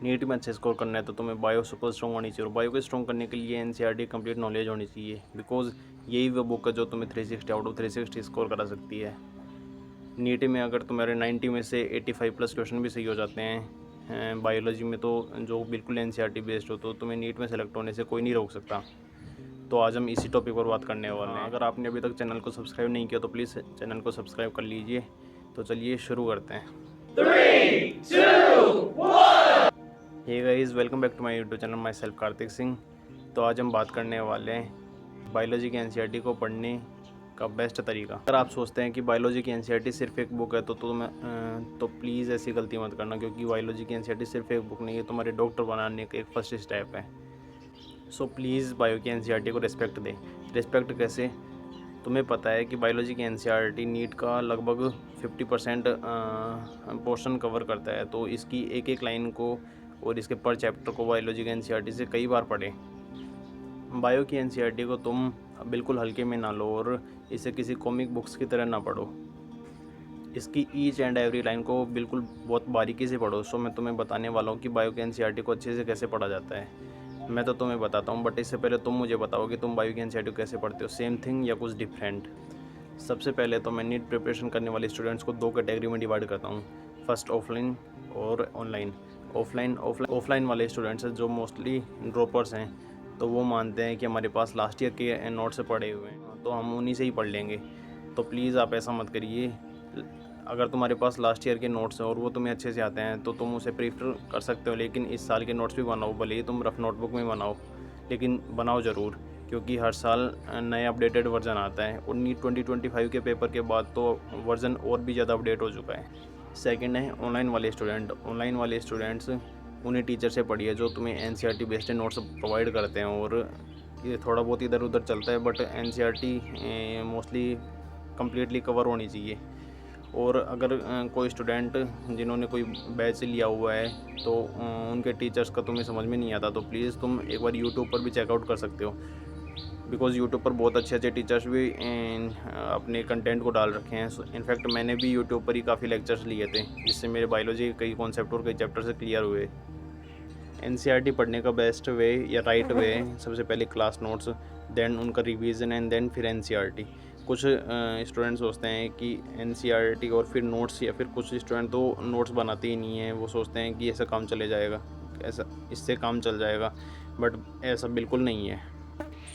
NEET में अच्छे score करना है तो तुम्हें बायो सुपर स्ट्रॉन्ग होनी चाहिए, और बायो को स्ट्रॉन्ग करने के लिए एनसीईआरटी कंप्लीट नॉलेज होनी चाहिए, बिकॉज यही वो बुक है जो तुम्हें 360 आउट ऑफ 360 स्कोर करा सकती है। नीट में अगर तुम्हारे 90 में से 85 प्लस क्वेश्चन भी सही हो जाते हैं बायोलॉजी में, तो जो बिल्कुल एनसीईआरटी बेस्ड हो, तो तुम्हें नीट में सेलेक्ट होने से कोई नहीं रोक सकता। तो आज हम इसी टॉपिक पर बात करने वाले हैं। अगर आपने अभी तक चैनल को सब्सक्राइब नहीं किया तो प्लीज़ चैनल को सब्सक्राइब कर लीजिए। तो चलिए शुरू करते हैं। 3, 2, 1। Hey guys, welcome back to my YouTube channel, myself Kartik Singh. तो आज हम बात करने वाले हैं बायोलॉजी की एनसीईआरटी को पढ़ने का बेस्ट तरीका। अगर आप सोचते हैं कि बायोलॉजी की एनसीईआरटी सिर्फ एक बुक है तो प्लीज़ ऐसी गलती मत करना, क्योंकि बायोलॉजी की एनसीईआरटी सिर्फ एक बुक नहीं है, तुम्हारे डॉक्टर बनाने का एक फर्स्ट स्टेप है। सो प्लीज़ बायो की एनसीईआरटी को रिस्पेक्ट दें। रिस्पेक्ट कैसे? तुम्हें पता है कि बायोलॉजी की एनसीईआरटी नीट का लगभग 50% पोर्शन कवर करता है, तो इसकी एक एक लाइन को और इसके पर चैप्टर को बायोलॉजी की एनसीईआरटी से कई बार पढ़ें। बायो की एनसीईआरटी को तुम बिल्कुल हल्के में ना लो और इसे किसी कॉमिक बुक्स की तरह ना पढ़ो। इसकी ईच एंड एवरी लाइन को बिल्कुल बहुत बारीकी से पढ़ो। सो मैं तुम्हें बताने वाला हूँ कि बायो की एनसीईआरटी को अच्छे से कैसे पढ़ा जाता है। मैं तो तुम्हें बताता हूँ, बट इससे पहले तुम मुझे बताओ कि तुम बायो की एनसीईआरटी कैसे पढ़ते हो, सेम थिंग या कुछ डिफरेंट। सबसे पहले तो मैं नीट प्रिपरेशन करने वाले स्टूडेंट्स को 2 कैटेगरी में डिवाइड करता हूँ, फर्स्ट ऑफलाइन और ऑनलाइन। ऑफलाइन वाले स्टूडेंट्स हैं जो मोस्टली ड्रॉपर्स हैं, तो वो मानते हैं कि हमारे पास लास्ट ईयर के नोट्स पड़े हुए हैं तो हम उन्हीं से ही पढ़ लेंगे। तो प्लीज़ आप ऐसा मत करिए। अगर तुम्हारे पास लास्ट ईयर के नोट्स हैं और वो तुम्हें अच्छे से आते हैं तो तुम उसे प्रीफर कर सकते हो, लेकिन इस साल के नोट्स भी बनाओ, भले ही तुम रफ नोटबुक में बनाओ, लेकिन बनाओ ज़रूर, क्योंकि हर साल नया अपडेटेड वर्जन आता है। और नीट 2025 के पेपर के बाद तो वर्जन और भी ज़्यादा अपडेट हो चुका है। सेकंड है ऑनलाइन वाले स्टूडेंट। ऑनलाइन वाले स्टूडेंट्स उन्हें टीचर से पढ़िए जो तुम्हें एनसीईआरटी बेस्ड नोट्स प्रोवाइड करते हैं, और ये थोड़ा बहुत इधर उधर चलता है, but NCERT mostly completely cover होनी चाहिए। और अगर कोई स्टूडेंट जिन्होंने कोई बैच लिया हुआ है तो उनके टीचर्स का तुम्हें समझ में नहीं आता, तो प्लीज़ तुम एक बार यूट्यूब पर भी चेकआउट कर सकते हो, बिकॉज़ यूट्यूब पर बहुत अच्छे अच्छे टीचर्स भी अपने कंटेंट को डाल रखे हैं। इनफैक्ट मैंने भी यूट्यूब पर ही काफ़ी लेक्चर्स लिए थे, जिससे मेरे बायोलॉजी के कई कॉन्सेप्ट और कई चैप्टर से क्लियर हुए। एनसीईआरटी पढ़ने का बेस्ट वे या राइट वे, सबसे पहले क्लास नोट्स, देन उनका रिवीजन एंड देन फिर एनसीईआरटी। कुछ स्टूडेंट सोचते हैं कि एनसीईआरटी और फिर नोट्स, या फिर कुछ स्टूडेंट तो नोट्स बनाते ही नहीं हैं, वो सोचते हैं कि ऐसा काम चले जाएगा, ऐसा इससे काम चल जाएगा, बट ऐसा बिल्कुल नहीं है।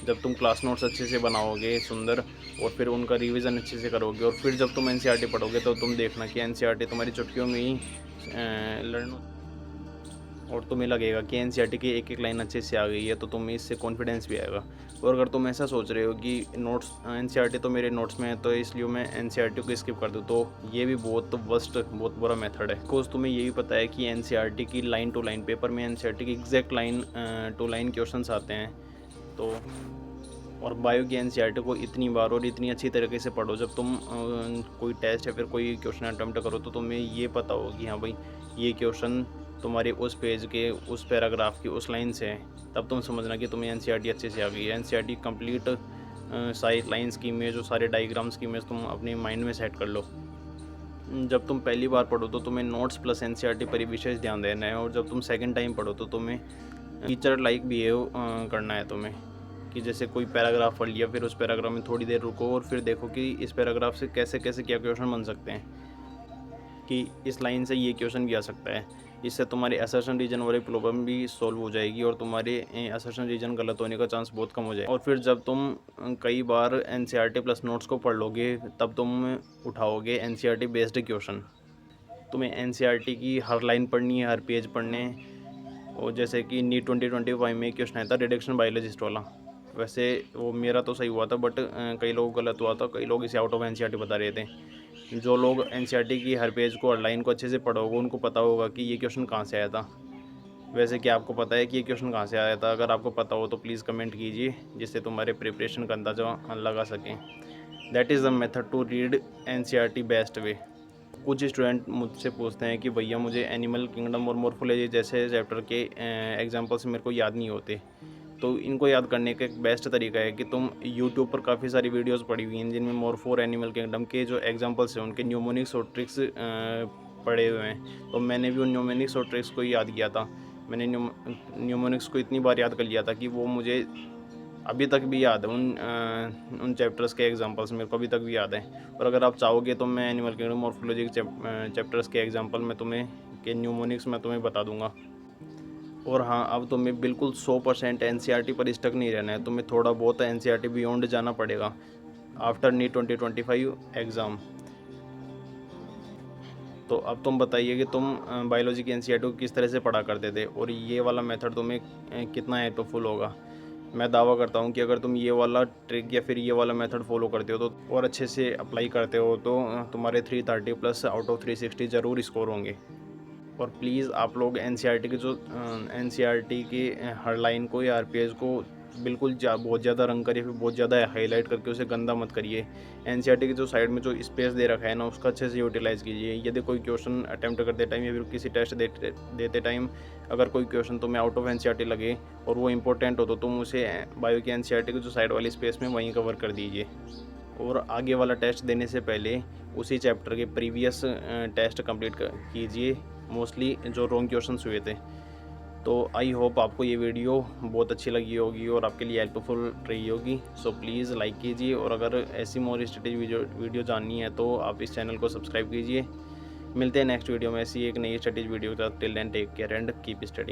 जब तुम क्लास नोट्स अच्छे से बनाओगे सुंदर, और फिर उनका रिवीजन अच्छे से करोगे, और फिर जब तुम एनसीईआरटी पढ़ोगे तो तुम देखना कि एनसीईआरटी तुम्हारी चुटकियों में ही लर्न, और तुम्हें लगेगा कि एनसीईआरटी की एक एक लाइन अच्छे से आ गई है, तो तुम्हें इससे कॉन्फिडेंस भी आएगा। और अगर तुम ऐसा सोच रहे हो कि नोट्स एनसीईआरटी तो मेरे नोट्स में है तो इसलिए मैं एनसीईआरटी को स्किप कर दूँ, तो ये भी बहुत बहुत बुरा मेथड है। बिकॉज तुम्हें ये भी पता है कि एनसीईआरटी की लाइन टू लाइन पेपर में एनसीईआरटी की exact line to line question आते हैं। तो और बायो की एनसीईआरटी को इतनी बार और इतनी अच्छी तरीके से पढ़ो, जब तुम कोई टेस्ट या फिर कोई क्वेश्चन अटैम्प्ट करो तो तुम्हें ये पता हो कि हाँ भाई, ये क्वेश्चन तुम्हारे उस पेज के उस पैराग्राफ की उस लाइन से है, तब तुम समझना कि तुम्हें एनसीईआरटी अच्छे से आ गई है। एनसीईआरटी कंप्लीट सारी लाइन्स की इमेज और सारे डायग्राम्स की इमेज तुम अपने माइंड में सेट कर लो। जब तुम पहली बार पढ़ो तो तुम्हें नोट्स प्लस एनसीईआरटी पर ही विशेष ध्यान देना है, और जब तुम सेकंड टाइम पढ़ो तो तुम्हें टीचर लाइक बिहेव करना है तुम्हें, कि जैसे कोई पैराग्राफ पढ़ लिया, फिर उस पैराग्राफ में थोड़ी देर रुको और फिर देखो कि इस पैराग्राफ से कैसे कैसे क्या क्वेश्चन बन सकते हैं, कि इस लाइन से ये क्वेश्चन भी आ सकता है। इससे तुम्हारी असर्शन रीजन वाली प्रॉब्लम भी सॉल्व हो जाएगी और तुम्हारे असर्शन रीजन गलत होने का चांस बहुत कम हो जाएगा। और फिर जब तुम कई बार एनसीईआरटी प्लस नोट्स को पढ़ लोगे, तब तुम उठाओगे एनसीईआरटी बेस्ड क्वेश्चन। तुम्हें एनसीईआरटी की हर लाइन पढ़नी है, हर पेज पढ़ने हैं। और जैसे कि नीट 2025 में क्वेश्चन आया था रिडक्शन बायोलॉजिस्ट वाला, वैसे वो मेरा तो सही हुआ था, बट कई लोगों को गलत हुआ था, कई लोग इसे आउट ऑफ एनसीईआरटी बता रहे थे। जो लोग एनसीईआरटी की हर पेज को, हर लाइन को अच्छे से पढ़ोगे, उनको पता होगा कि ये क्वेश्चन कहाँ से आया था। वैसे क्या आपको पता है कि ये क्वेश्चन कहाँ से आया था? अगर आपको पता हो तो प्लीज़ कमेंट कीजिए, जिससे तुम्हारे प्रिपरेशन का अंदाज़ा लगा सकें। That is the method to read NCERT best way. कुछ स्टूडेंट मुझसे पूछते हैं कि भैया मुझे एनिमल किंगडम और मॉर्फोलॉजी जैसे चैप्टर के एग्जाम्पल्स मेरे को याद नहीं होते। तो इनको याद करने का एक बेस्ट तरीका है कि तुम यूट्यूब पर काफ़ी सारी वीडियोस पड़ी हुई हैं जिनमें मॉर्फो और एनिमल किंगडम के जो एग्जांपल्स हैं उनके न्यूमोनिक्स और ट्रिक्स पढ़े हुए हैं। तो मैंने भी उन न्यूमोनिक्स और ट्रिक्स को याद किया था, मैंने न्यूमोनिक्स को इतनी बार याद कर लिया था कि वो मुझे अभी तक भी याद है। उन चैप्टर्स के एग्जांपल्स मेरे को अभी तक भी याद हैं। और अगर आप चाहोगे तो मैं एनिमल किंगडम मॉर्फोलॉजी के चैप्टर्स के एग्जांपल मैं तुम्हें के न्यूमोनिक्स मैं तुम्हें बता दूंगा। और हाँ, अब तुम्हें बिल्कुल 100% एनसीईआरटी पर स्टक नहीं रहना है, तुम्हें थोड़ा बहुत एनसीईआरटी बियॉन्ड जाना पड़ेगा आफ्टर नीट 2025 एग्ज़ाम। तो अब तुम बताइए कि तुम बायोलॉजी की एनसीईआरटी को किस तरह से पढ़ा करते थे और ये वाला मेथड तुम्हें कितना हेल्पफुल होगा। मैं दावा करता हूँ कि अगर तुम ये वाला ट्रिक या फिर ये वाला मेथड फॉलो करते हो तो और अच्छे से अप्लाई करते हो तो तुम्हारे 330 प्लस आउट ऑफ 360 ज़रूर स्कोर होंगे। और प्लीज़ आप लोग एनसीईआरटी की हर लाइन को या आरपीएस को बिल्कुल बहुत ज़्यादा रंग करिए, फिर बहुत ज़्यादा हाईलाइट करके उसे गंदा मत करिए। एनसीईआरटी की जो साइड में जो स्पेस दे रखा है ना, उसका अच्छे से यूटिलाइज़ कीजिए। यदि कोई क्वेश्चन अटैम्प्ट करते टाइम या फिर किसी टेस्ट देते टाइम अगर कोई क्वेश्चन तुम्हें आउट ऑफ एनसीईआरटी लगे और वो इंपॉर्टेंट हो तो तुम उसे बायो की एनसीईआरटी की जो साइड वाली स्पेस में वहीं कवर कर दीजिए। और आगे वाला टेस्ट देने से पहले उसी चैप्टर के प्रीवियस टेस्ट कंप्लीट कीजिए, मोस्टली जो रॉन्ग क्वेश्चंस हुए थे। तो आई होप आपको ये वीडियो बहुत अच्छी लगी होगी और आपके लिए हेल्पफुल रही होगी। सो प्लीज़ लाइक कीजिए और अगर ऐसी मोर स्टडी वीडियो जाननी है तो आप इस चैनल को सब्सक्राइब कीजिए। मिलते हैं नेक्स्ट वीडियो में ऐसी एक नई स्टडीज वीडियो के साथ। Till then take care and keep study.